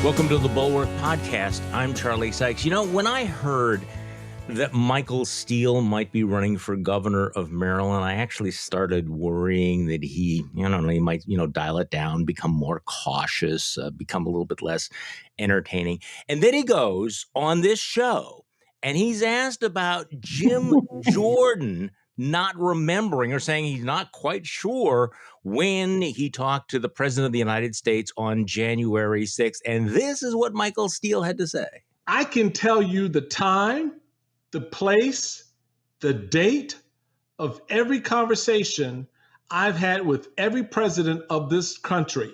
Welcome to the Bulwark podcast. I'm Charlie Sykes. You know, when I heard that Michael Steele might be running for governor of Maryland, I actually started worrying that he might, dial it down, become more cautious, become a little bit less entertaining. And then he goes on this show and he's asked about Jim Jordan not remembering or saying he's not quite sure when he talked to the president of the United States on January 6th. And this is what Michael Steele had to say. I can tell you the time, the place, the date of every conversation I've had with every president of this country,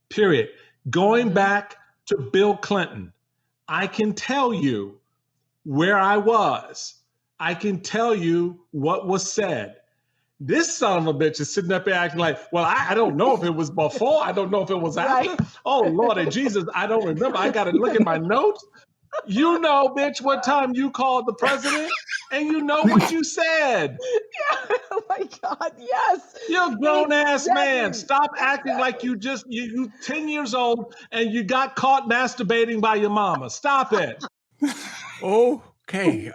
period. Going back to Bill Clinton, I can tell you where I was. I can tell you what was said. This son of a bitch is sitting up there acting like, well, I don't know if it was before. I don't know if it was after. Right. Oh, Lord and Jesus, I don't remember. I got to look at my notes. You know, bitch, what time you called the president, and you know what you said. Yeah. Oh my God, yes. You're a grown-ass man. Stop acting like you 10 years old and you got caught masturbating by your mama. Stop it. Okay.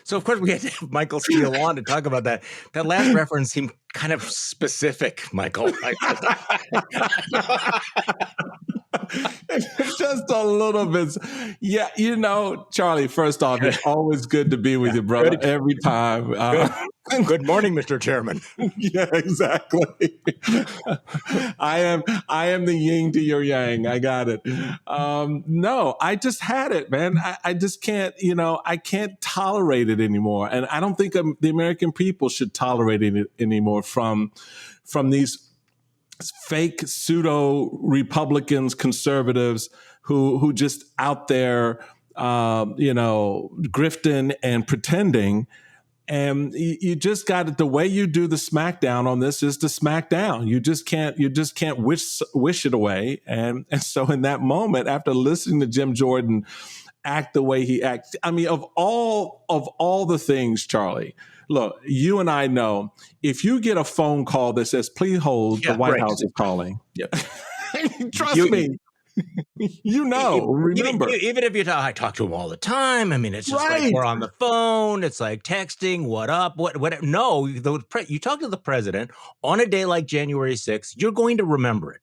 So, of course, we had to have Michael Steele on to talk about that. That last reference seemed kind of specific, Michael. Just a little bit. Yeah, Charlie, first off, it's always good to be with you, brother, every time. Good morning, Mr. Chairman. Yeah, exactly. I am the yin to your yang. I got it. No, I just had it, man. I just can't, I can't tolerate it anymore. And I don't think the American people should tolerate it anymore from these fake pseudo Republicans, conservatives who just out there, grifting and pretending. And you just got it. The way you do the smackdown on this is to smack down. You just can't wish it away. And so in that moment, after listening to Jim Jordan act the way he acts, I mean, of all the things, Charlie, look, you and I know if you get a phone call that says, please hold, the White House is calling. Yep. Trust me. Remember. Even if I talk to him all the time, I mean, it's just like we're on the phone. It's like texting, what up, what. No, you talk to the president on a day like January 6th, you're going to remember it.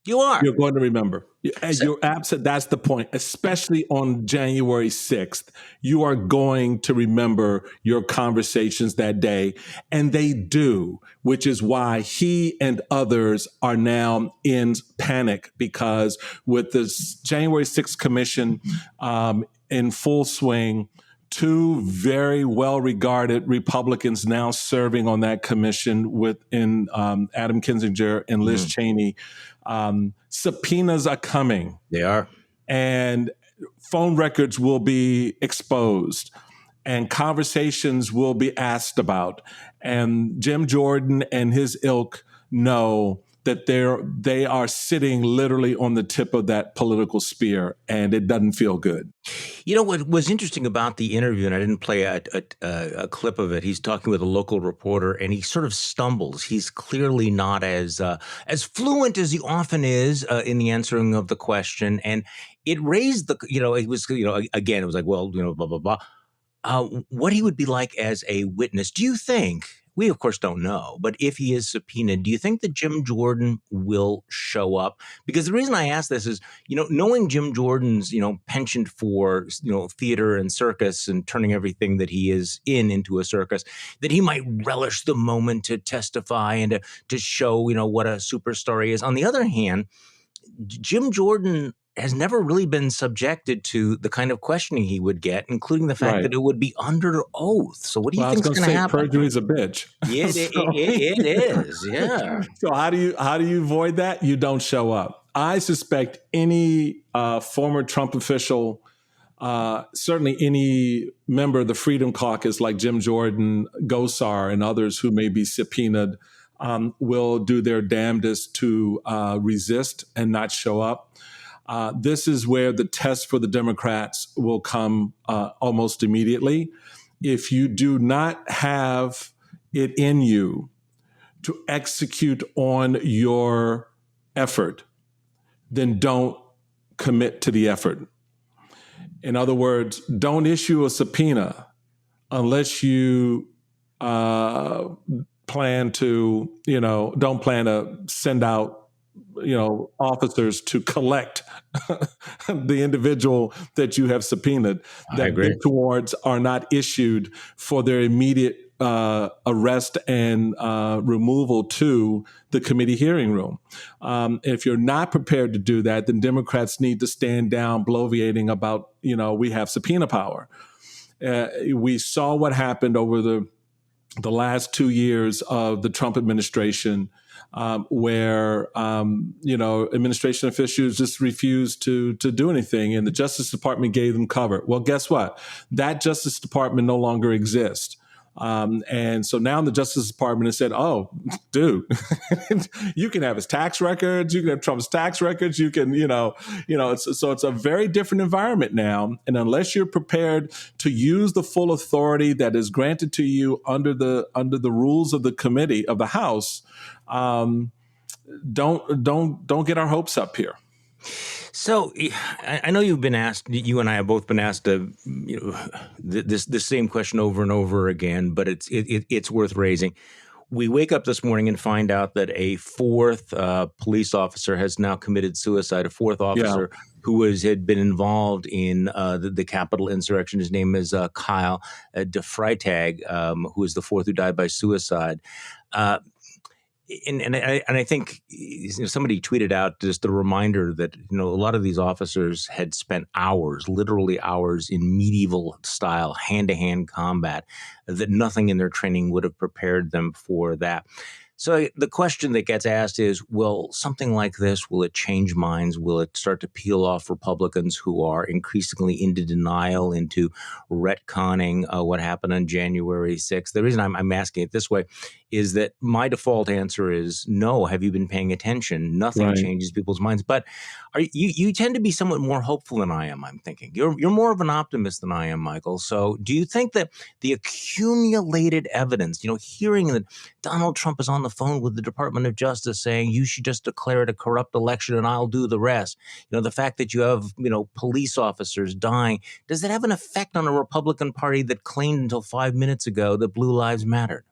You are. You're going to remember. You're absolute. That's the point. Especially on January 6th, you are going to remember your conversations that day. And they do, which is why he and others are now in panic, because with the January 6th commission in full swing, two very well-regarded Republicans now serving on that commission within Adam Kinzinger and Liz Cheney. Subpoenas are coming. They are. And phone records will be exposed and conversations will be asked about. And Jim Jordan and his ilk know that they are sitting literally on the tip of that political spear, and it doesn't feel good. You know what was interesting about the interview, and I didn't play a clip of it. He's talking with a local reporter, and he sort of stumbles. He's clearly not as fluent as he often is in the answering of the question, and it raised it was again it was like, well, blah blah blah. What he would be like as a witness? Do you think? We, of course, don't know. But if he is subpoenaed, do you think that Jim Jordan will show up? Because the reason I ask this is, knowing Jim Jordan's, penchant for, theater and circus and turning everything that he is into a circus, that he might relish the moment to testify and to show, what a superstar he is. On the other hand, Jim Jordan has never really been subjected to the kind of questioning he would get, including the fact that it would be under oath. So what do you think is going to happen? Perjury is a bitch. Yeah, it is. Yeah. So how do you avoid that? You don't show up. I suspect any former Trump official, certainly any member of the Freedom Caucus like Jim Jordan, Gosar, and others who may be subpoenaed will do their damnedest to resist and not show up. This is where the test for the Democrats will come almost immediately. If you do not have it in you to execute on your effort, then don't commit to the effort. In other words, don't issue a subpoena unless you plan to, don't plan to send out, officers to collect the individual that you have subpoenaed. I That agree. bid warrants are not issued for their immediate arrest and removal to the committee hearing room. If you're not prepared to do that, then Democrats need to stand down bloviating about, we have subpoena power. We saw what happened over the last 2 years of the Trump administration, where administration officials just refused to do anything, and the Justice Department gave them cover. Well, guess what? That Justice Department no longer exists. And so now the Justice Department has said, "Oh, dude, you can have his tax records. You can have Trump's tax records. You can, it's a very different environment now. And unless you're prepared to use the full authority that is granted to you under the rules of the committee of the House, don't get our hopes up here." So I know you've been asked, you and I have both been asked this same question over and over again, but it's worth raising. We wake up this morning and find out that a fourth police officer has now committed suicide. A fourth officer who had been involved in the Capitol insurrection. His name is Kyle de Freitag, who is the fourth who died by suicide. And I think somebody tweeted out just a reminder that a lot of these officers had spent hours, literally hours, in medieval style hand-to-hand combat, that nothing in their training would have prepared them for that. So the question that gets asked is, will something like this, will it change minds? Will it start to peel off Republicans who are increasingly into denial, into retconning what happened on January 6th? The reason I'm asking it this way is that my default answer is no. Have you been paying attention? Nothing changes people's minds. But you tend to be somewhat more hopeful than I am, I'm thinking. You're more of an optimist than I am, Michael. So do you think that the accumulated evidence, hearing that Donald Trump is on the phone with the Department of Justice saying you should just declare it a corrupt election and I'll do the rest, the fact that you have, police officers dying, does it have an effect on a Republican Party that claimed until 5 minutes ago that blue lives mattered?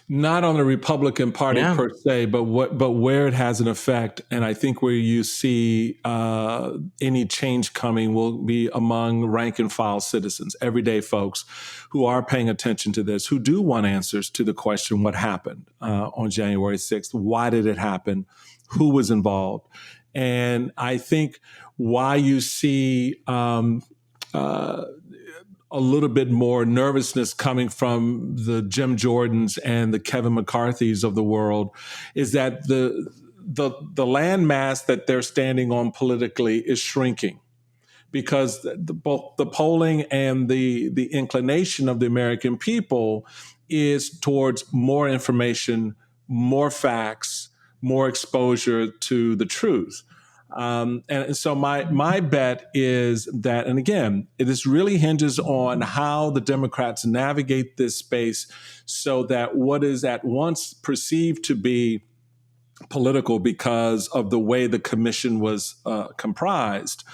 Not on the Republican Party per se, but where it has an effect, and I think where you see any change coming will be among rank and file citizens, everyday folks who are paying attention to this, who do want answers to the question, what happened on January 6th? Why did it happen? Who was involved? And I think why you see a little bit more nervousness coming from the Jim Jordans and the Kevin McCarthys of the world is that the landmass that they're standing on politically is shrinking, because both the polling and the inclination of the American people is towards more information, more facts, more exposure to the truth. And so my bet is that, and again, this really hinges on how the Democrats navigate this space so that what is at once perceived to be political because of the way the commission was comprised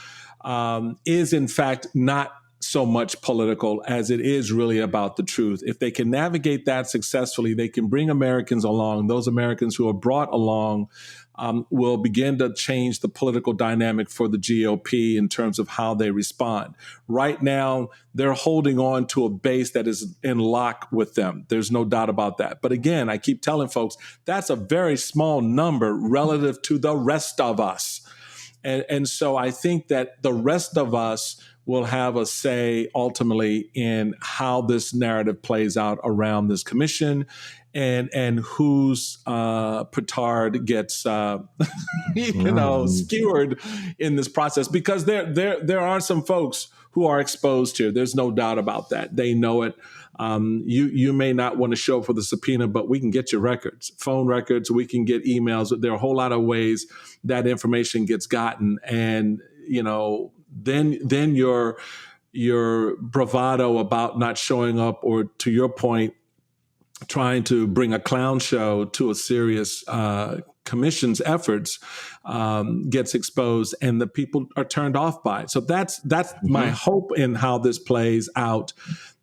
is in fact not so much political as it is really about the truth. If they can navigate that successfully, they can bring Americans along. Those Americans who are brought along will begin to change the political dynamic for the GOP in terms of how they respond. Right now, they're holding on to a base that is in lock with them. There's no doubt about that. But again, I keep telling folks, that's a very small number relative to the rest of us. And so I think that the rest of us will have a say ultimately in how this narrative plays out around this commission and whose petard gets skewered in this process, because there are some folks who are exposed here. There's no doubt about that. They know it. You may not want to show up for the subpoena, but we can get your records, phone records. We can get emails. There are a whole lot of ways that information gets gotten, and then your bravado about not showing up, or to your point, trying to bring a clown show to a serious commission's efforts gets exposed, and the people are turned off by it. So that's my hope in how this plays out.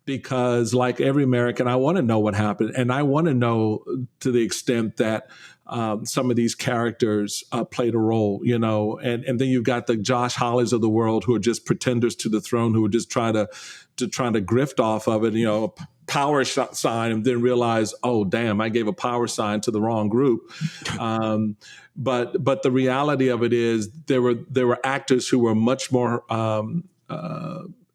Because, like every American, I want to know what happened, and I want to know to the extent that some of these characters played a role, and then you've got the Josh Hollies of the world who are just pretenders to the throne, who are just trying to grift off of it, power sign, and then realize, oh damn, I gave a power sign to the wrong group. But the reality of it is there were actors who were much more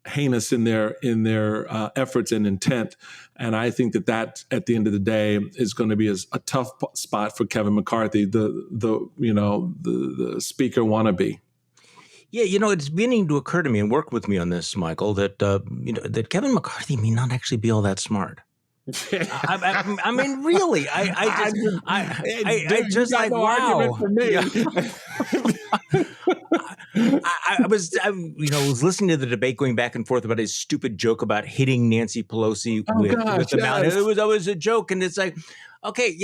heinous in their efforts and intent, and I think that at the end of the day is going to be a tough spot for Kevin McCarthy, the speaker wannabe. Yeah, it's beginning to occur to me and work with me on this, Michael, that that Kevin McCarthy may not actually be all that smart. I mean, really, I just like, wow. For me. Yeah. I was listening to the debate going back and forth about his stupid joke about hitting Nancy Pelosi with the mouse. It was always a joke, and it's like, okay,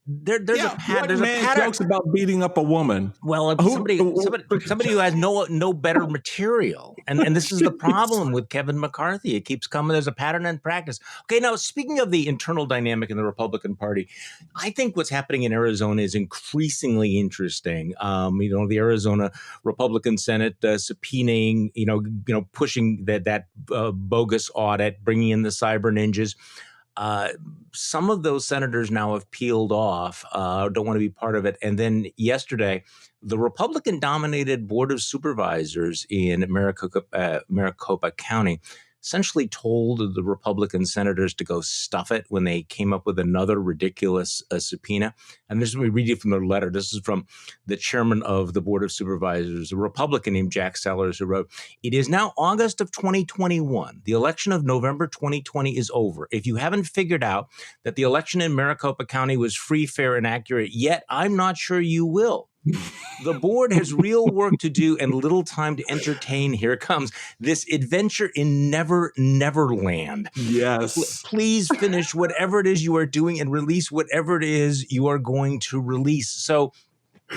there's a pattern. Jokes about beating up a woman. Well, somebody who has no better material, and this is the problem with Kevin McCarthy. It keeps coming. There's a pattern and practice. Okay, now speaking of the internal dynamic in the Republican Party, I think what's happening in Arizona is increasingly interesting. The Arizona Republican Senate subpoenaing, pushing that bogus audit, bringing in the cyber ninjas. Some of those senators now have peeled off, don't want to be part of it. And then yesterday, the Republican-dominated Board of Supervisors in Maricopa County essentially told the Republican senators to go stuff it when they came up with another ridiculous subpoena. And this is, we read you from their letter. This is from the chairman of the Board of Supervisors, a Republican named Jack Sellers, who wrote, "It is now August of 2021. The election of November 2020 is over. If you haven't figured out that the election in Maricopa County was free, fair, and accurate yet, I'm not sure you will. The board has real work to do and little time to entertain," here it comes, "this adventure in Neverland. Yes. Please finish whatever it is you are doing and release whatever it is you are going to release." So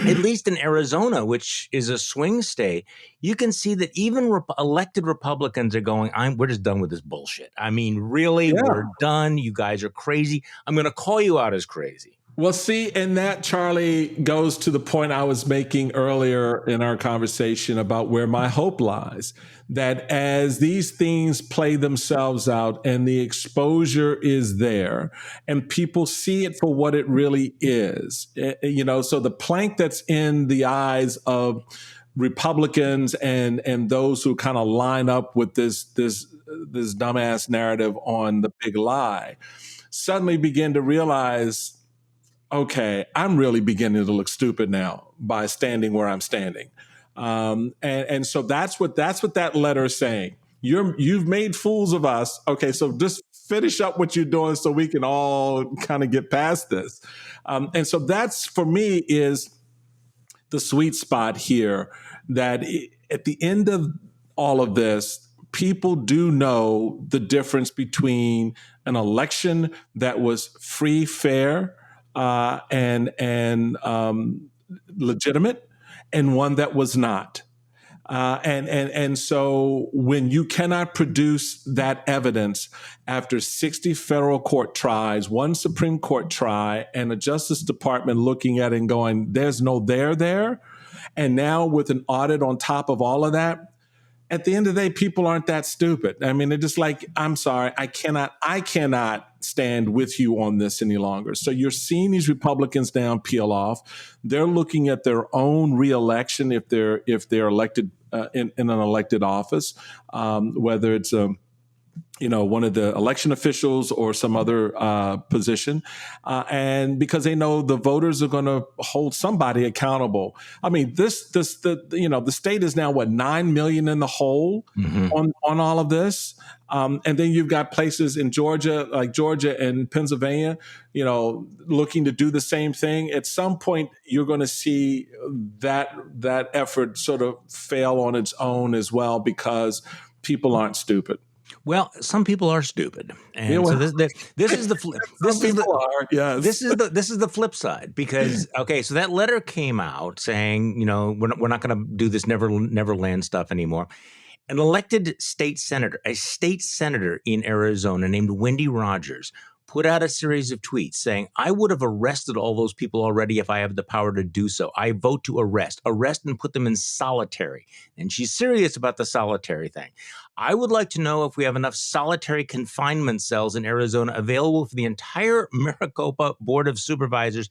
at least in Arizona, which is a swing state, you can see that even elected Republicans are going, we're just done with this bullshit. I mean, really, we're done. You guys are crazy. I'm going to call you out as crazy. Well, see, and that, Charlie, goes to the point I was making earlier in our conversation about where my hope lies, that as these things play themselves out and the exposure is there and people see it for what it really is, so the plank that's in the eyes of Republicans and those who kind of line up with this dumbass narrative on the big lie suddenly begin to realize, okay, I'm really beginning to look stupid now by standing where I'm standing. And so that's what that letter is saying. You've made fools of us. Okay, so just finish up what you're doing so we can all kind of get past this. And so that's, for me, is the sweet spot here, that at the end of all of this, people do know the difference between an election that was free, fair, and legitimate, and one that was not. And so when you cannot produce that evidence after 60 federal court tries, one Supreme Court try, and a Justice Department looking at it and going, there's no there, and now with an audit on top of all of that, at the end of the day, people aren't that stupid. I mean, they're just like, I'm sorry, I cannot stand with you on this any longer. So you're seeing these Republicans now peel off. They're looking at their own reelection if they're elected in an elected office, whether it's one of the election officials or some other position, and because they know the voters are going to hold somebody accountable. I mean, the state is now 9 million in the hole on all of this, and then you've got places in Georgia, like Georgia and Pennsylvania, looking to do the same thing. At some point, you're going to see that effort sort of fail on its own as well, because people aren't stupid. Well, some people are stupid, Yeah, and so well, this is the some people are, yes. this is the flip side because okay, so that letter came out saying, we're not going to do this Neverland stuff anymore. An elected a state senator in Arizona named Wendy Rogers, put out a series of tweets saying, I would have arrested all those people already if I have the power to do so. I vote to arrest and put them in solitary. And she's serious about the solitary thing. I would like to know if we have enough solitary confinement cells in Arizona available for the entire Maricopa Board of Supervisors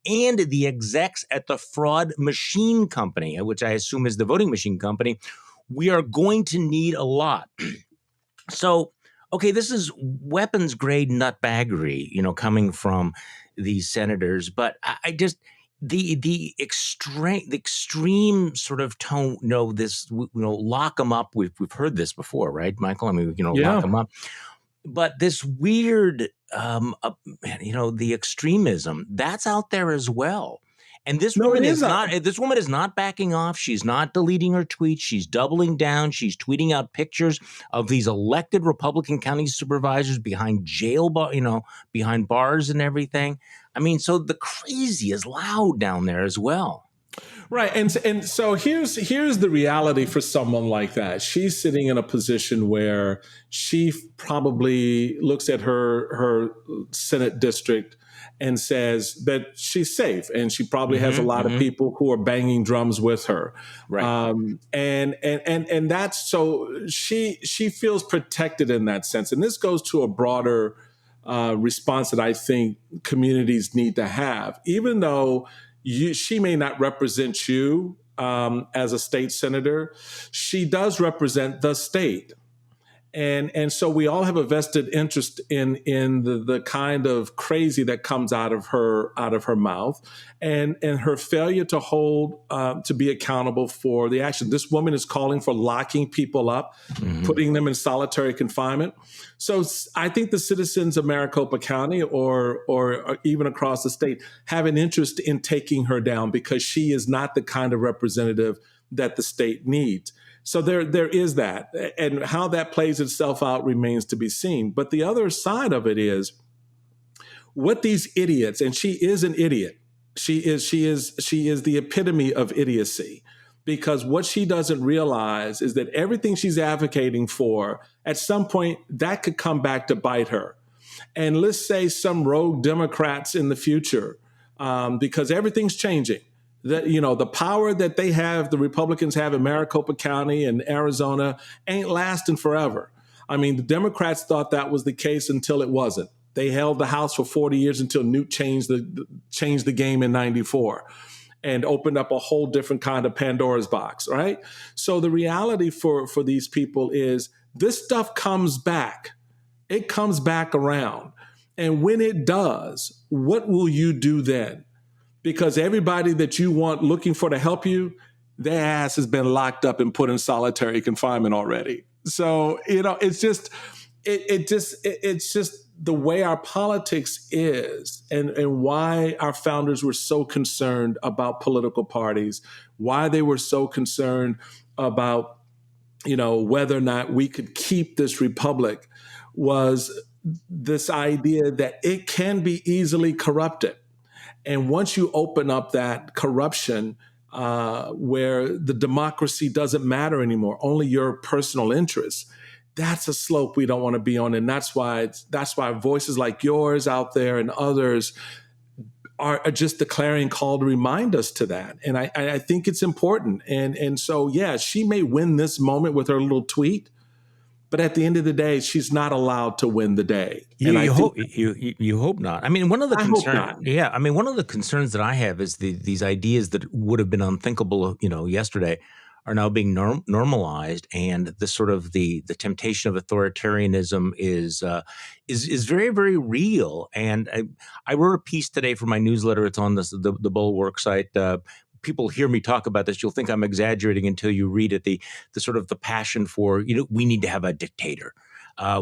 and the execs at the fraud machine company, which I assume is the voting machine company. We are going to need a lot. So, okay, this is weapons grade nutbaggery, coming from these senators. But I just the extreme sort of tone. Lock them up. We've heard this before, right, Michael? I mean, Yeah. lock them up. But this weird, the extremism that's out there as well. And this No, woman it is is not. This woman is not backing off. She's not deleting her tweets. She's doubling down. She's tweeting out pictures of these elected Republican county supervisors behind behind bars and everything. I mean, so the crazy is loud down there as well. Right. And so here's the reality for someone like that. She's sitting in a position where she probably looks at her Senate district and says that she's safe, and she probably has a lot of people who are banging drums with her. Right. And that's so she feels protected in that sense. And this goes to a broader response that I think communities need to have, even though she may not represent you as a state senator. She does represent the state. And so we all have a vested interest in the kind of crazy that comes out of her mouth, and her failure to hold to be accountable for the action. This woman is calling for locking people up, putting them in solitary confinement. So I think the citizens of Maricopa County or even across the state have an interest in taking her down because she is not the kind of representative that the state needs. So there is that, and how that plays itself out remains to be seen. But the other side of it is what these idiots, and she is an idiot. She is the epitome of idiocy, because what she doesn't realize is that everything she's advocating for, at some point, that could come back to bite her. And let's say some rogue Democrats in the future, because everything's changing. The power that they have, the Republicans have in Maricopa County and Arizona, ain't lasting forever. I mean, the Democrats thought that was the case until it wasn't. They held the House for 40 years until Newt changed the game in '94 and opened up a whole different kind of Pandora's box, right? So the reality for these people is this stuff comes back. It comes back around. And when it does, what will you do then? Because everybody that you want looking for to help you, their ass has been locked up and put in solitary confinement already. So, it's just the way our politics is, and why our founders were so concerned about political parties, why they were so concerned about, whether or not we could keep this republic, was this idea that it can be easily corrupted. And once you open up that corruption, where the democracy doesn't matter anymore, only your personal interests, that's a slope we don't want to be on. And that's why voices like yours out there and others are just the clarion call to remind us to that. And I think it's important. And so, yeah, she may win this moment with her little tweet, but at the end of the day, she's not allowed to win the day. You hope not. I mean, one of the concerns that I have is these ideas that would have been unthinkable, yesterday, are now being normalized, and the sort of the temptation of authoritarianism is very, very real. And I wrote a piece today for my newsletter. It's on the Bulwark site. People hear me talk about this, you'll think I'm exaggerating until you read it. The sort of the passion for, we need to have a dictator.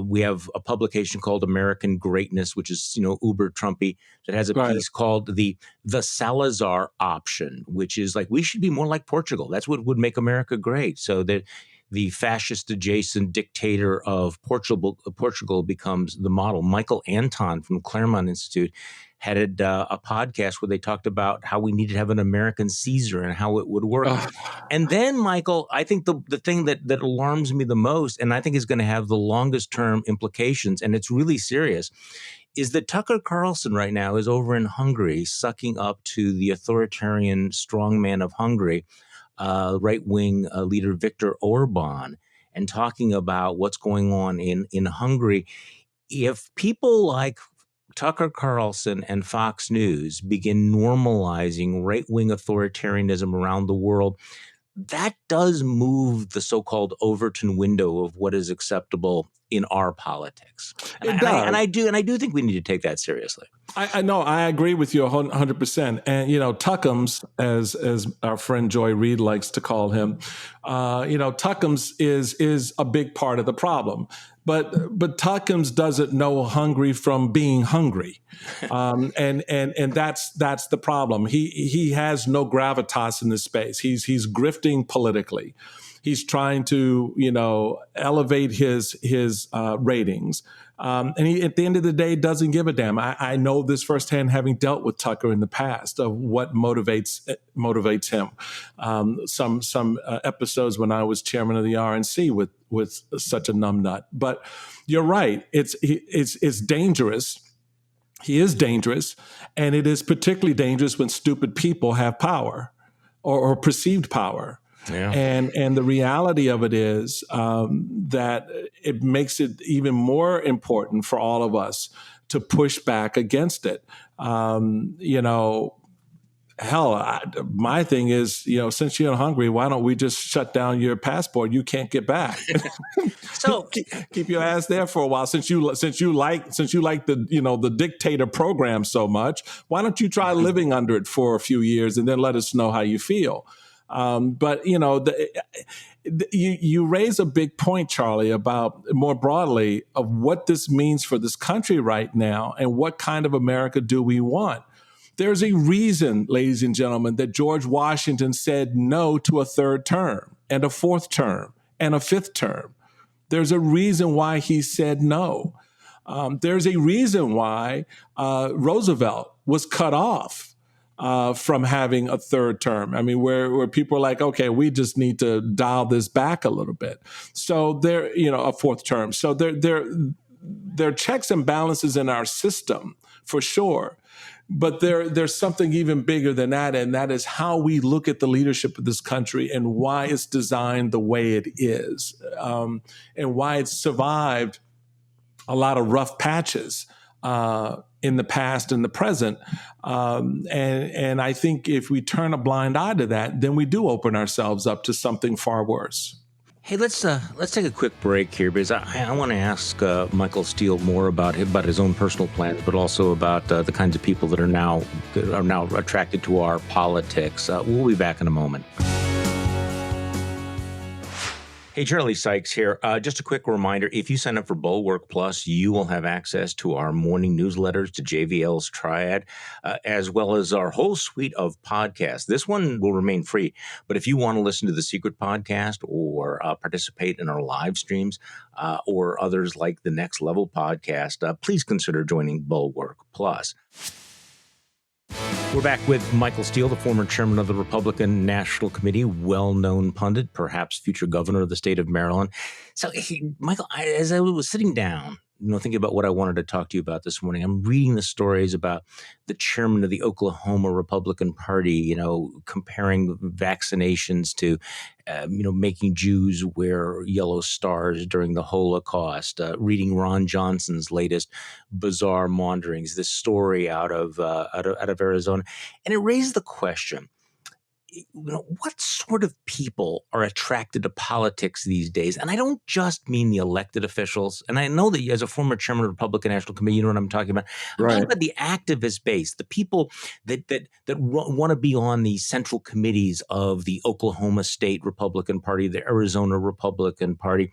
We have a publication called American Greatness, which is, uber Trumpy, that has a piece called the Salazar option, which is like, we should be more like Portugal. That's what would make America great. So that the fascist adjacent dictator of Portugal becomes the model. Michael Anton from Claremont Institute had a podcast where they talked about how we needed to have an American Caesar and how it would work. And then, Michael, I think the thing that alarms me the most, and I think is going to have the longest term implications, and it's really serious, is that Tucker Carlson right now is over in Hungary sucking up to the authoritarian strongman of Hungary, right-wing leader Viktor Orban, and talking about what's going on in Hungary. If people like Tucker Carlson and Fox News begin normalizing right-wing authoritarianism around the world, that does move the so-called Overton window of what is acceptable in our politics. And I do think we need to take that seriously. I know. I agree with you 100%. And, Tuckums, as our friend Joy Reid likes to call him, Tuckums is a big part of the problem. But Tuckums doesn't know hungry from being hungry. And that's the problem. He has no gravitas in this space. He's grifting politically. He's trying to, elevate his ratings. And he, at the end of the day, doesn't give a damn. I know this firsthand, having dealt with Tucker in the past, of what motivates him. Some episodes when I was chairman of the RNC with such a numbnut. But you're right. It's dangerous. He is dangerous, and it is particularly dangerous when stupid people have power or perceived power. Yeah. And the reality of it is that it makes it even more important for all of us to push back against it. My thing is, since you're in Hungary, why don't we just shut down your passport? You can't get back. So keep your ass there for a while. Since you like the dictator program so much, why don't you try living under it for a few years and then let us know how you feel? But you raise a big point, Charlie, about more broadly of what this means for this country right now and what kind of America do we want. There's a reason, ladies and gentlemen, that George Washington said no to a third term and a fourth term and a fifth term. There's a reason why he said no. There's a reason why Roosevelt was cut off from having a third term. I mean, where people are like, okay, we just need to dial this back a little bit. So a fourth term. So there are checks and balances in our system for sure. But there's something even bigger than that, and that is how we look at the leadership of this country and why it's designed the way it is, and why it's survived a lot of rough patches in the past and the present. And I think if we turn a blind eye to that, then we do open ourselves up to something far worse. Hey, let's take a quick break here, because I want to ask Michael Steele more about his own personal plans, but also about the kinds of people that are now attracted to our politics. We'll be back in a moment. Hey, Charlie Sykes here. Just a quick reminder, if you sign up for Bulwark Plus, you will have access to our morning newsletters, to JVL's Triad, as well as our whole suite of podcasts. This one will remain free, but if you want to listen to the Secret Podcast or participate in our live streams or others like the Next Level Podcast, please consider joining Bulwark Plus. We're back with Michael Steele, the former chairman of the Republican National Committee, well-known pundit, perhaps future governor of the state of Maryland. So, Michael, as I was sitting down, thinking about what I wanted to talk to you about this morning, I'm reading the stories about the chairman of the Oklahoma Republican Party, comparing vaccinations to, making Jews wear yellow stars during the Holocaust, reading Ron Johnson's latest bizarre maunderings, this story out of Arizona. And it raised the question, what sort of people are attracted to politics these days? And I don't just mean the elected officials. And I know that as a former chairman of the Republican National Committee, you know what I'm talking about. I'm talking about the activist base, the people that want to be on the central committees of the Oklahoma State Republican Party, the Arizona Republican Party.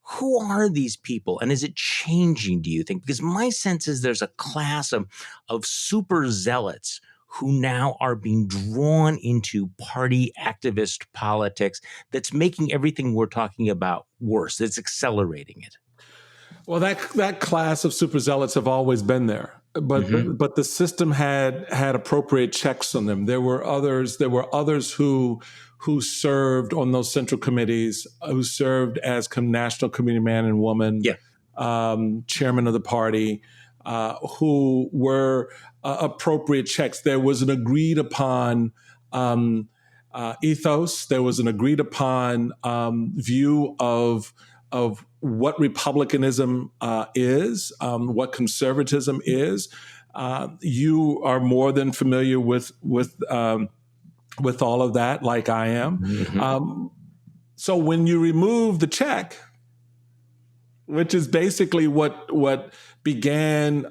Who are these people? And is it changing, do you think? Because my sense is there's a class of super zealots who now are being drawn into party activist politics that's making everything we're talking about worse. It's accelerating it. Well, that class of superzealots have always been there, but the system had appropriate checks on them. There were others who served on those central committees, who served as national committee man and woman, chairman of the party, who were appropriate checks. There was an agreed upon ethos. There was an agreed upon view of what republicanism is, what conservatism is. You are more than familiar with all of that, like I am. So when you remove the check, which is basically what began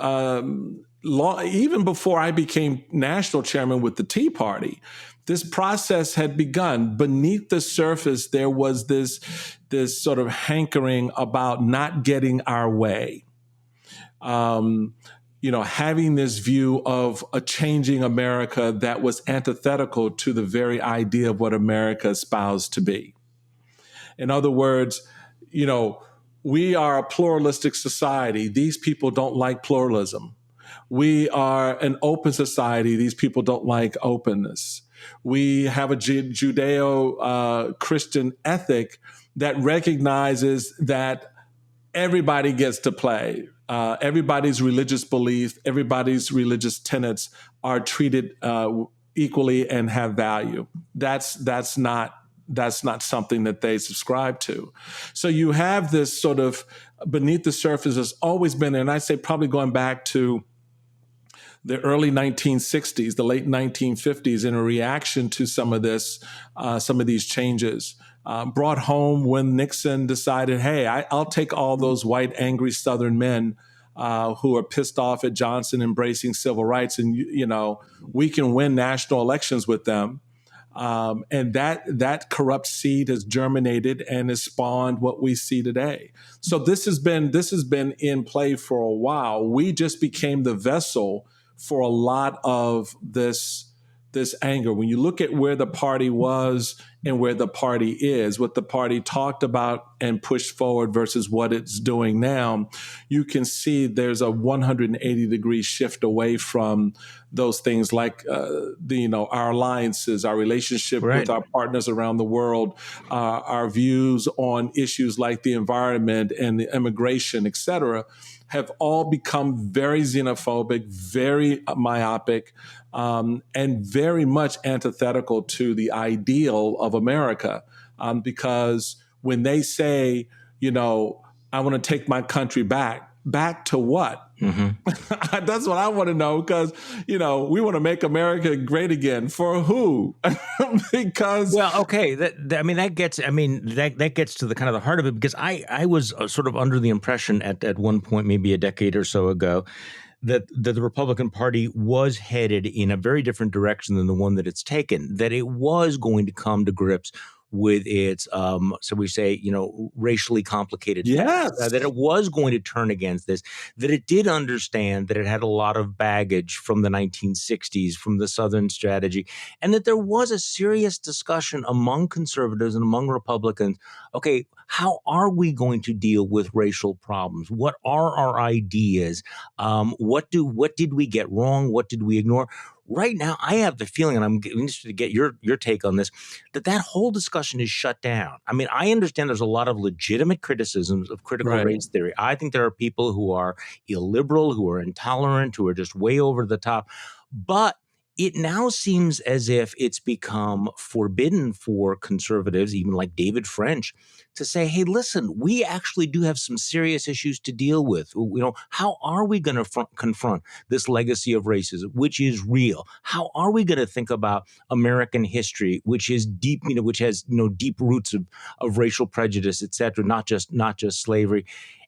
even before I became national chairman with the Tea Party, this process had begun. Beneath the surface, there was this sort of hankering about not getting our way. Having this view of a changing America that was antithetical to the very idea of what America espoused to be. In other words, we are a pluralistic society. These people don't like pluralism. We are an open society. These people don't like openness. We have a Judeo-Christian ethic that recognizes that everybody gets to play. Everybody's religious belief, everybody's religious tenets are treated equally and have value. That's not something that they subscribe to. So you have this sort of beneath the surface has always been, and I say probably going back to the early 1960s, the late 1950s, in a reaction to some of these changes, brought home when Nixon decided, hey, I'll take all those white, angry Southern men who are pissed off at Johnson embracing civil rights, and we can win national elections with them. And that corrupt seed has germinated and has spawned what we see today. So this has been in play for a while. We just became the vessel for a lot of this anger. When you look at where the party was and where the party is, what the party talked about and pushed forward versus what it's doing now, you can see there's a 180-degree shift away from those things like our alliances, our relationship with our partners around the world, our views on issues like the environment and the immigration, et cetera, have all become very xenophobic, very myopic, and very much antithetical to the ideal of America. Because when they say, I want to take my country back to what? Mm-hmm. That's what I want to know, because, we want to make America great again. For who? Because that gets to the kind of the heart of it, because I was sort of under the impression at one point, maybe a decade or so ago, that the Republican Party was headed in a very different direction than the one that it's taken, that it was going to come to grips with its, so we say, racially complicated. Yes. That it was going to turn against this, that it did understand that it had a lot of baggage from the 1960s, from the Southern strategy, and that there was a serious discussion among conservatives and among Republicans. Okay, how are we going to deal with racial problems? What are our ideas? What did we get wrong? What did we ignore? Right now, I have the feeling, and I'm interested to get your take on this, that whole discussion is shut down. I mean, I understand there's a lot of legitimate criticisms of critical race theory. I think there are people who are illiberal, who are intolerant, who are just way over the top. But it now seems as if it's become forbidden for conservatives, even like David French, to say, hey, listen, we actually do have some serious issues to deal with. How are we going to confront this legacy of racism, which is real? How are we going to think about American history, which is deep, which has deep roots of racial prejudice, et cetera, not just slavery?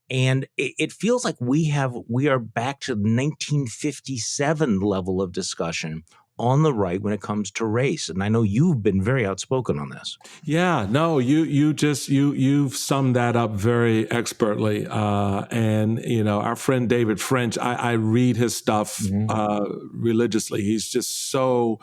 And it feels like we are back to the 1957 level of discussion on the right when it comes to race. And I know you've been very outspoken on this. Yeah, no, you've summed that up very expertly. And our friend David French, I read his stuff religiously. He's just so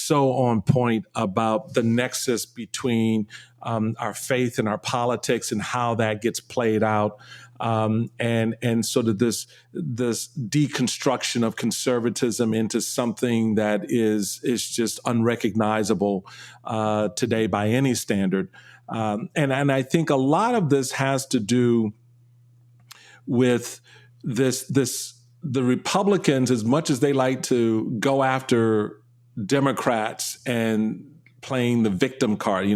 on point about the nexus between our faith and our politics and how that gets played out. And sort of this deconstruction of conservatism into something that is just unrecognizable today by any standard. And I think a lot of this has to do with the Republicans, as much as they like to go after Democrats and playing the victim card.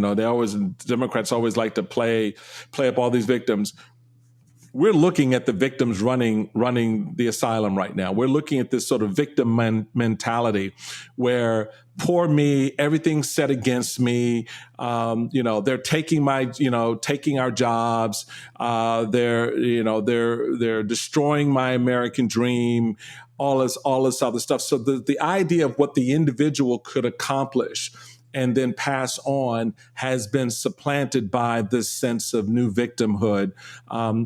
Democrats always like to play up all these victims. We're looking at the victims running the asylum right now. We're looking at this sort of victim mentality where poor me, everything's set against me. They're taking taking our jobs. They're destroying my American dream, all this other stuff. So the idea of what the individual could accomplish and then pass on has been supplanted by this sense of new victimhood,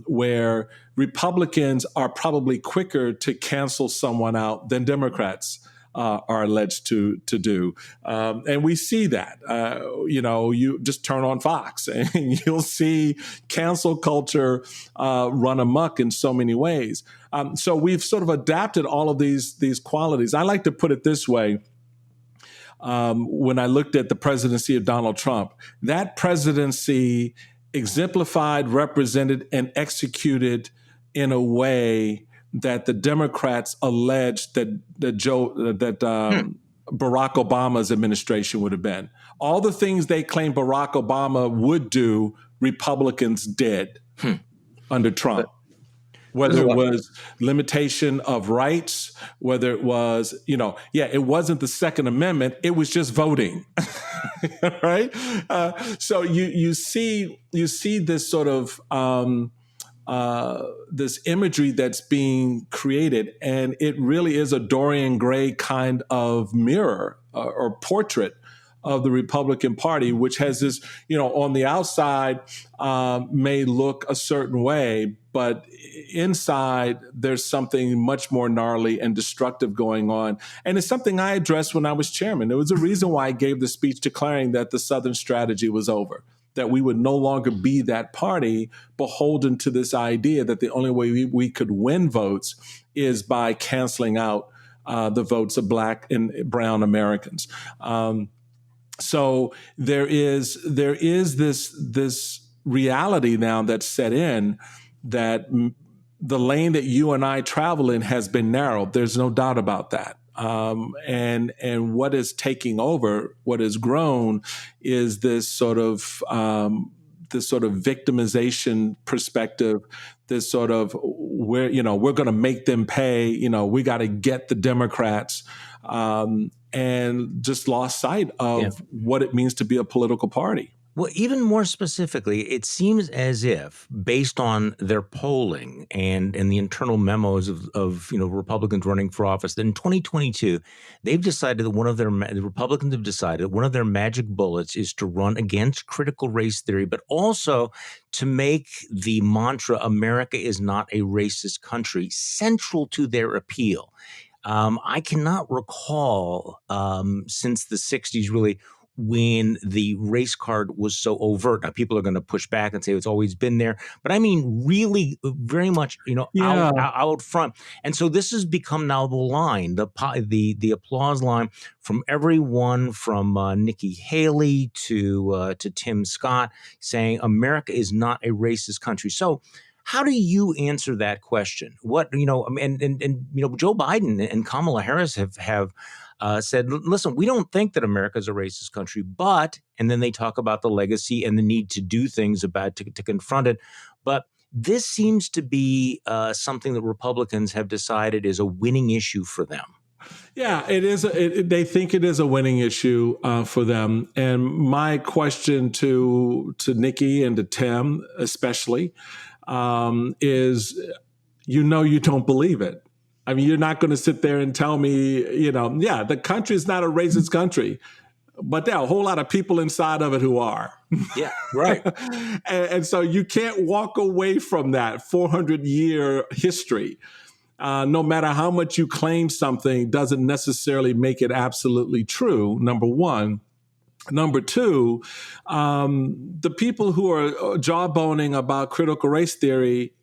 where Republicans are probably quicker to cancel someone out than Democrats are alleged to do. And we see that. You just turn on Fox and you'll see cancel culture run amok in so many ways. So we've sort of adapted all of these qualities. I like to put it this way. When I looked at the presidency of Donald Trump, that presidency exemplified, represented, and executed in a way that the Democrats alleged that Barack Obama's administration would have been. All the things they claimed Barack Obama would do, Republicans did under Trump. Whether it was limitation of rights, whether it was, it wasn't the Second Amendment, it was just voting, right? So you see this sort of this imagery that's being created, and it really is a Dorian Gray kind of mirror or portrait of the Republican Party, which has this, on the outside may look a certain way, but inside there's something much more gnarly and destructive going on. And it's something I addressed when I was chairman. There was a reason why I gave the speech declaring that the Southern strategy was over, that we would no longer be that party beholden to this idea that the only way we could win votes is by canceling out the votes of Black and brown Americans. So there is this reality now that's set in that the lane that you and I travel in has been narrowed. There's no doubt about that. And what is taking over, what has grown, is this sort of victimization perspective. This sort of we're going to make them pay. We got to get the Democrats. And just lost sight of what it means to be a political party. Well, even more specifically, it seems as if, based on their polling and the internal memos of Republicans running for office, that in 2022, they've decided that the Republicans have decided one of their magic bullets is to run against critical race theory, but also to make the mantra "America is not a racist country" central to their appeal. I cannot recall since the 60s, really, when the race card was so overt. Now, people are going to push back and say it's always been there, but I mean, really, very much, out front. And so this has become now the line, the applause line from everyone from Nikki Haley to Tim Scott, saying America is not a racist country. So how do you answer that question? What, Joe Biden and Kamala Harris have said, listen, we don't think that America is a racist country, but, and then they talk about the legacy and the need to do things about to confront it. But this seems to be something that Republicans have decided is a winning issue for them. Yeah, it is. They think it is a winning issue for them. And my question to Nikki and to Tim especially is, you don't believe it. I mean, you're not going to sit there and tell me, yeah, the country is not a racist country, but there are a whole lot of people inside of it who are. Yeah, right. and so you can't walk away from that 400-year history. No matter how much you claim something doesn't necessarily make it absolutely true, number one. Number two, the people who are jawboning about critical race theory,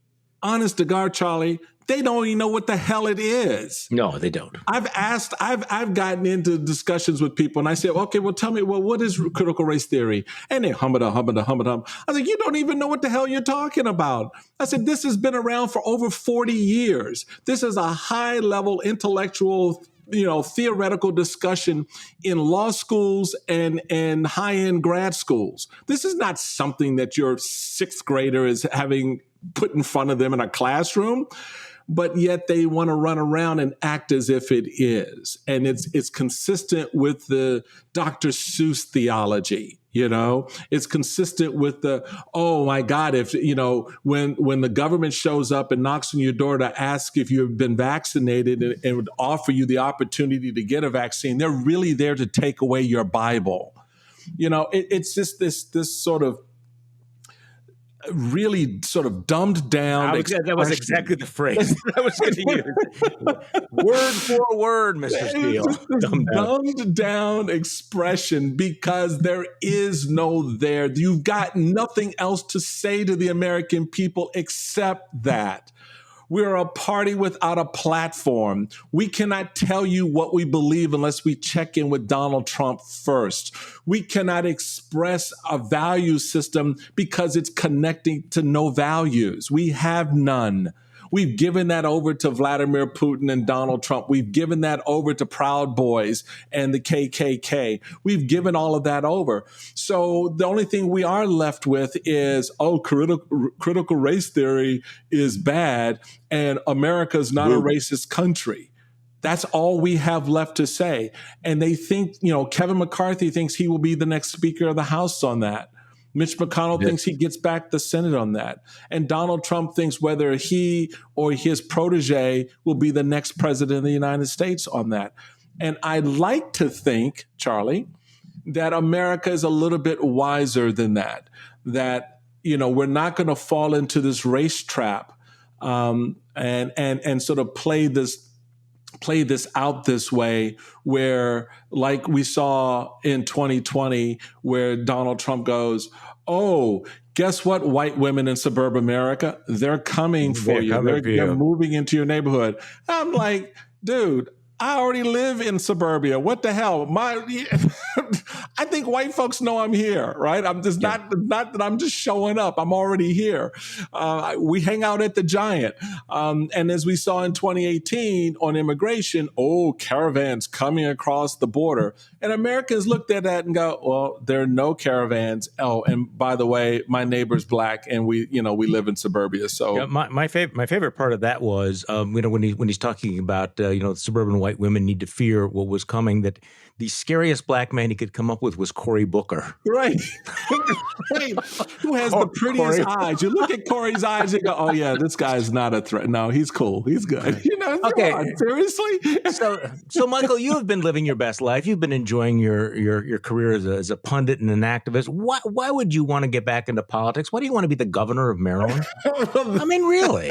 honest to God, Charlie, they don't even know what the hell it is. No, they don't. I've gotten into discussions with people and I said, okay, well, tell me, what is critical race theory? And they hum. I was like, you don't even know what the hell you're talking about. I said, this has been around for over 40 years. This is a high level intellectual theoretical discussion in law schools and high-end grad schools. This is not something that your sixth grader is having put in front of them in a classroom, but yet they want to run around and act as if it is. And it's consistent with the Dr. Seuss theology. It's consistent with the, oh my God, if, when the government shows up and knocks on your door to ask if you've been vaccinated and would offer you the opportunity to get a vaccine, they're really there to take away your Bible. It's just this sort of really sort of dumbed down. That was exactly the phrase I was going to use. Word for word, Mr. Steele. Dumbed down expression because there is no there. You've got nothing else to say to the American people except that. We're a party without a platform. We cannot tell you what we believe unless we check in with Donald Trump first. We cannot express a value system because it's connecting to no values. We have none. We've given that over to Vladimir Putin and Donald Trump. We've given that over to Proud Boys and the KKK. We've given all of that over. So the only thing we are left with is, critical race theory is bad and America is not a racist country. That's all we have left to say. And they think, Kevin McCarthy thinks he will be the next Speaker of the House on that. Mitch McConnell thinks he gets back the Senate on that. And Donald Trump thinks whether he or his protege will be the next president of the United States on that. And I'd like to think, Charlie, that America is a little bit wiser than that, we're not going to fall into this race trap and sort of play this out this way where, like we saw in 2020, where Donald Trump goes, oh, guess what, white women in suburban America, they're coming for you. They're moving into your neighborhood. I'm like, dude, I already live in suburbia. What the hell? I think white folks know I'm here, right? I'm just not that I'm just showing up. I'm already here. We hang out at the Giant. And as we saw in 2018 on immigration, caravans coming across the border. And Americans looked at that and go, well, there are no caravans. Oh, and by the way, my neighbor's black and we live in suburbia. So my favorite part of that was, when he's talking about, suburban white women need to fear what was coming, that the scariest black man he could come up with was Cory Booker. Right. Who has the prettiest eyes? You look at Cory's eyes and go, oh yeah, this guy's not a threat. No, he's cool. He's good. Okay. Seriously? So Michael, you have been living your best life. You've been enjoying your career as a pundit and an activist. Why would you want to get back into politics? Why do you want to be the governor of Maryland? I mean, really?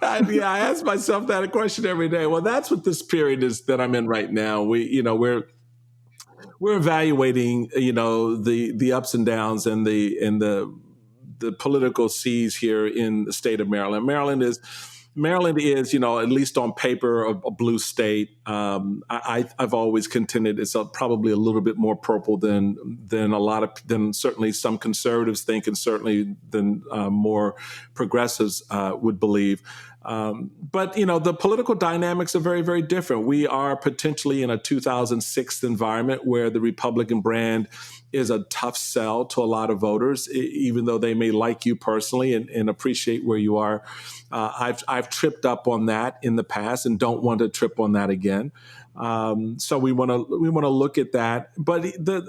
I ask myself that question every day. Well, that's what this period is that I'm in right now. We're evaluating, the ups and downs and the political seas here in the state of Maryland. Maryland is, at least on paper, a blue state. I've always contended it's probably a little bit more purple than certainly some conservatives think, and certainly than more progressives would believe. But the political dynamics are very, very different. We are potentially in a 2006 environment where the Republican brand is a tough sell to a lot of voters, even though they may like you personally and appreciate where you are. I've tripped up on that in the past and don't want to trip on that again. So we want to look at that. But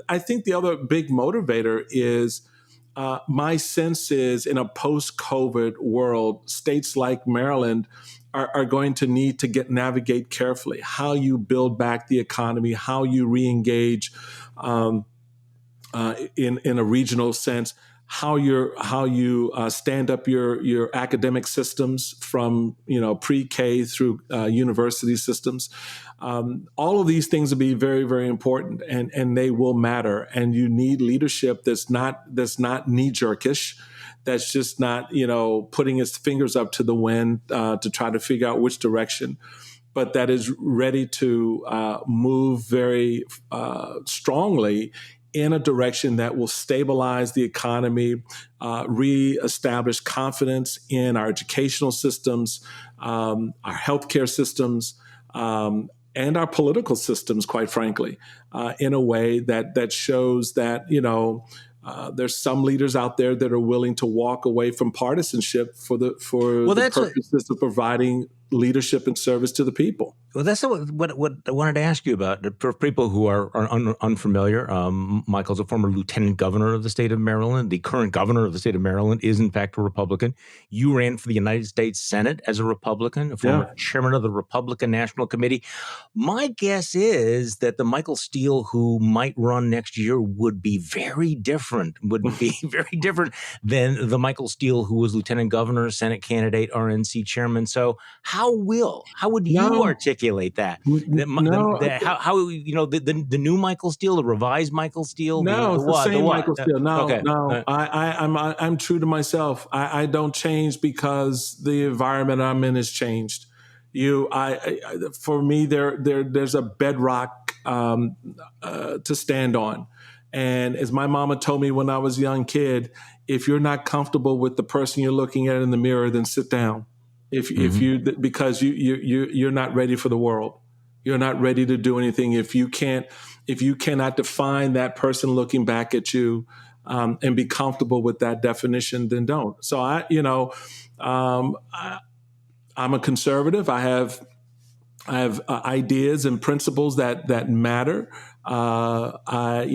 I think the other big motivator is, my sense is, in a post-COVID world, states like Maryland are going to need to navigate carefully. How you build back the economy, how you reengage in a regional sense, how you stand up your academic systems from pre-K through university systems. All of these things will be very, very important, and they will matter. And you need leadership that's not knee-jerkish, that's just not putting its fingers up to the wind to try to figure out which direction, but that is ready to move very strongly in a direction that will stabilize the economy, reestablish confidence in our educational systems, our healthcare systems, and our political systems, quite frankly, in a way that shows that, there's some leaders out there that are willing to walk away from partisanship for the purposes of providing leadership and service to the people. Well, that's what I wanted to ask you about. For people who are unfamiliar, Michael's a former lieutenant governor of the state of Maryland. The current governor of the state of Maryland is, in fact, a Republican. You ran for the United States Senate as a Republican, a former chairman of the Republican National Committee. My guess is that the Michael Steele who might run next year would be very different than the Michael Steele who was lieutenant governor, Senate candidate, RNC chairman. So how would you articulate that? How the new Michael Steele, the revised Michael Steele? No, it's the same Michael Steele. No. I'm true to myself. I don't change because the environment I'm in has changed. For me, there's a bedrock to stand on. And as my mama told me when I was a young kid, if you're not comfortable with the person you're looking at in the mirror, then sit down. Because you're not ready for the world. You're not ready to do anything. If you cannot define that person looking back at you, and be comfortable with that definition, then don't. So I'm a conservative. I have ideas and principles that matter. I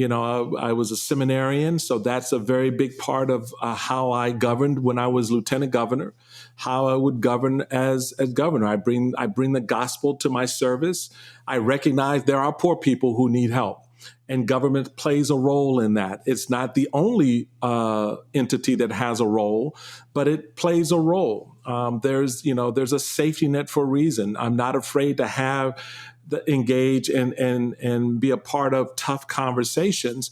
was a seminarian, so that's a very big part of how I governed when I was lieutenant governor. How I would govern as governor. I bring the gospel to my service. I recognize there are poor people who need help, and government plays a role in that. It's not the only entity that has a role, but it plays a role. There's a safety net for a reason. I'm not afraid to engage and be a part of tough conversations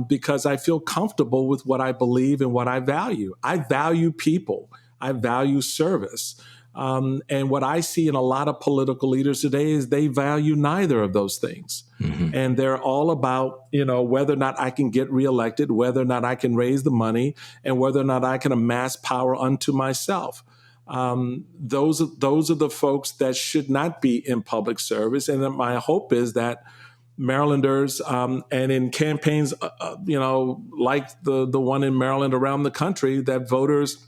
because I feel comfortable with what I believe and what I value. I value people. I value service. And what I see in a lot of political leaders today is they value neither of those things. Mm-hmm. And they're all about, whether or not I can get reelected, whether or not I can raise the money, and whether or not I can amass power unto myself. Those are the folks that should not be in public service. And my hope is that Marylanders, and in campaigns, like the one in Maryland around the country, that voters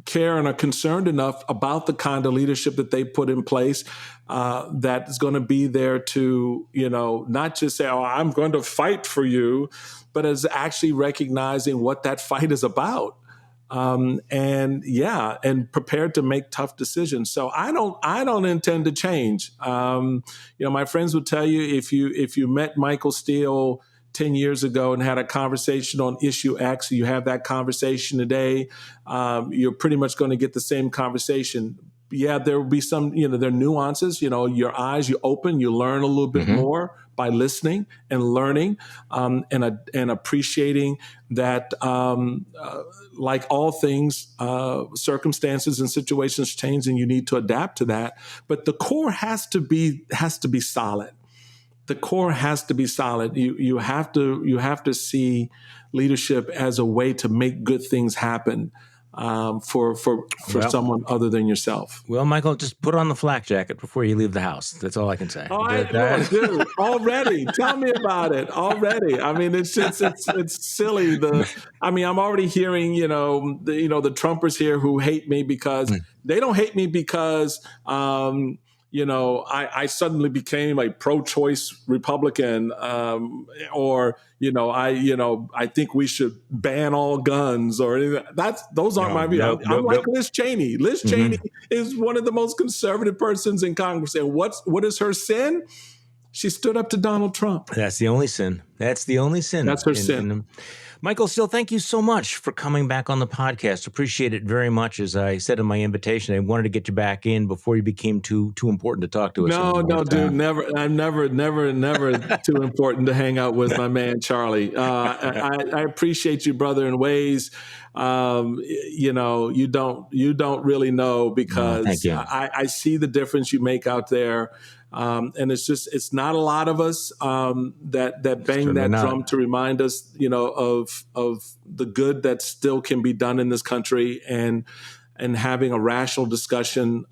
care and are concerned enough about the kind of leadership that they put in place that is going to be there to, not just say, oh, I'm going to fight for you, but is actually recognizing what that fight is about. And prepared to make tough decisions. So I don't intend to change. My friends would tell you if you met Michael Steele 10 years ago and had a conversation on issue X, you have that conversation today, you're pretty much going to get the same conversation. Yeah, there will be some, there are nuances, your eyes, you open, you learn a little bit more by listening and learning, and appreciating that, like all things, circumstances and situations change and you need to adapt to that. But the core has to be solid. The core has to be solid. You have to see leadership as a way to make good things happen for someone other than yourself. Well, Michael, just put on the flak jacket before you leave the house. That's all I can say. Oh, I do already. Tell me about it already. I mean, it's silly. I'm already hearing the Trumpers here who hate me because they don't hate me because I suddenly became a pro-choice Republican, or I think we should ban all guns, or anything. Those aren't my views. I'm like Liz Cheney. Liz Cheney is one of the most conservative persons in Congress, and what is her sin? She stood up to Donald Trump. That's the only sin. That's her sin. Michael Steele, thank you so much for coming back on the podcast. Appreciate it very much. As I said in my invitation, I wanted to get you back in before you became too important to talk to us. No, dude, never. I'm never too important to hang out with my man Charlie. I appreciate you, brother, in ways you don't really know, because I see the difference you make out there. And it's not a lot of us that bang that drum to remind us, of the good that still can be done in this country, and having a rational discussion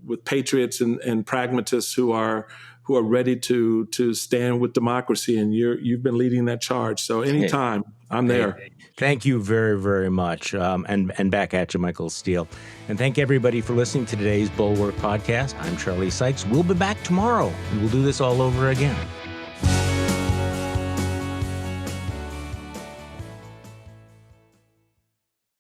with patriots and pragmatists who are ready to stand with democracy. And you've been leading that charge. So anytime, I'm there. Thank you very, very much. And back at you, Michael Steele. And thank everybody for listening to today's Bulwark podcast. I'm Charlie Sykes. We'll be back tomorrow, and we'll do this all over again.